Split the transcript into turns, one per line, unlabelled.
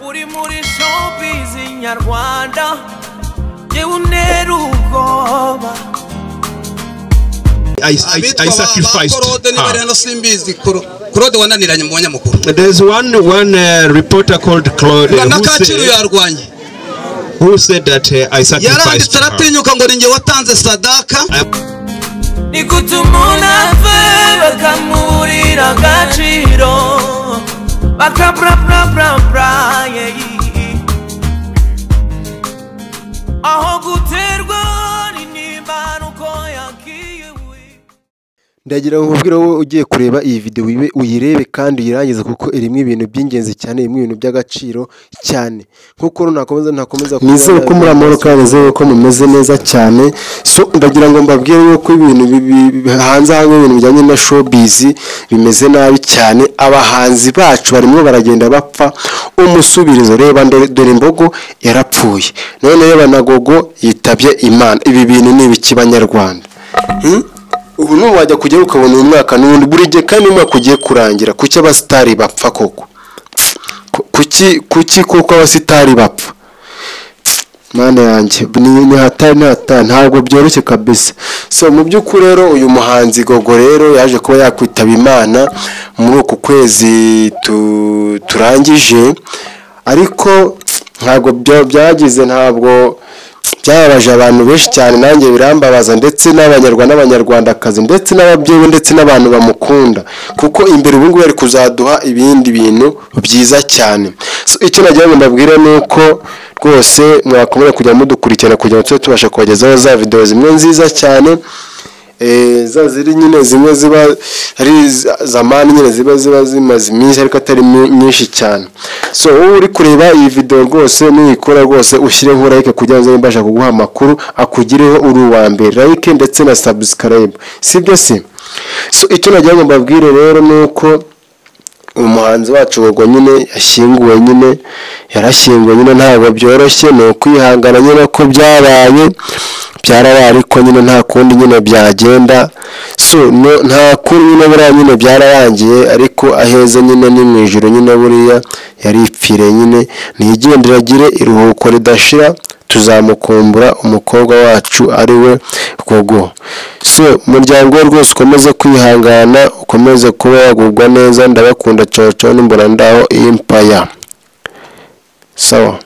uri muri showbiz nyarwanda yewe unerugoba
I sacrificed
Claude wananiranye mu banyamakuru.
There's one reporter called Claude who said that I sacrificed her.
Yaranditse ngo ninge watanze sadaka.
Nikutumuna fe bakamurira gaciro bakabra aho guterwa n'imana uko yakiye.
Ndagira ngo nkubwire wowe ugiye kureba iyi video uyirebe kandi uyirangize kuko irimo ibintu by'ingenzi cyane, irimo ibintu by'agaciro cyane. Nkuko ntakomeza nizeye ko muri amahoro kandi nizeye ko mumeze neza cyane. So ndagira ngo mbabwire yuko ibintu hanze hamwe ibintu bijyanye na showbiz bimeze nabi cyane. Abahanzi bacu barimo baragenda bapfa umusubirizo. Reba dore Imbogo yarapfuye, none reba na Gogo yitabye Imana. Ibi bintu ni ibiki Banyarwanda? Ubu no wajya kujya ukabona umwaka n'ubundi buri gihe kandi umwaka ugiye kurangira. Kuki abasitari bapfa koko? Kuki koko abasitari bapfa? Mana yanjye ni hatari ntabwo byoroshye kabisa. So mu by'ukuri rero uyu muhanzi Gogo rero yaje kuba yakwitaba Imana muri uku kwezi turangije, ariko ntabwo byagize ntabwo byababaje abantu benshi cyane, nanjye birambabaza, ndetse n'abanyarwandakazi ndetse n'ababyeyi ndetse n'abantu bamukunda, kuko imbere ubu ngubu ari kuzaduha ibindi bintu byiza cyane. So icyo nagira ngo mbabwire nuko rwose mwakomera kujya mudukurikirana kugira ngo tubashe kubagezaho za video zimwe nziza cyane, za ziri nyine zimwe ziba ari zamani nyine ziba zimaze iminsi ariko atari nyinshi cyane. So uri kureba iyi video rwose nuyikora rwose ushyire like kugira ngo mbasha kuguha amakuru akugireho uri uwa mbere, like ndetse na subscribe, sibyo se? So icyo nagira ngo mbabwire rero nuko umuhanzi wacu Gogo nyine yarashyinguwe nyine ntabwo byoroshye, no kwihangana nyine ko byarabaye ariko nyine nta kundi nyine byagenda. So nta kundi nyine buriya nyine byararangiye, ariko aheza nyine ni mu ijuru nyine buriya yaripfire nyine. Nigendera agire iruhuko ridashira, tuzamukumbura umukobwa wacu ari we Gogo. So umuryango rwose ukomeze kwihangana, ukomeze kuba wagubwa neza. Ndabakunda cyane, mbona ndaho Empire. Sawa.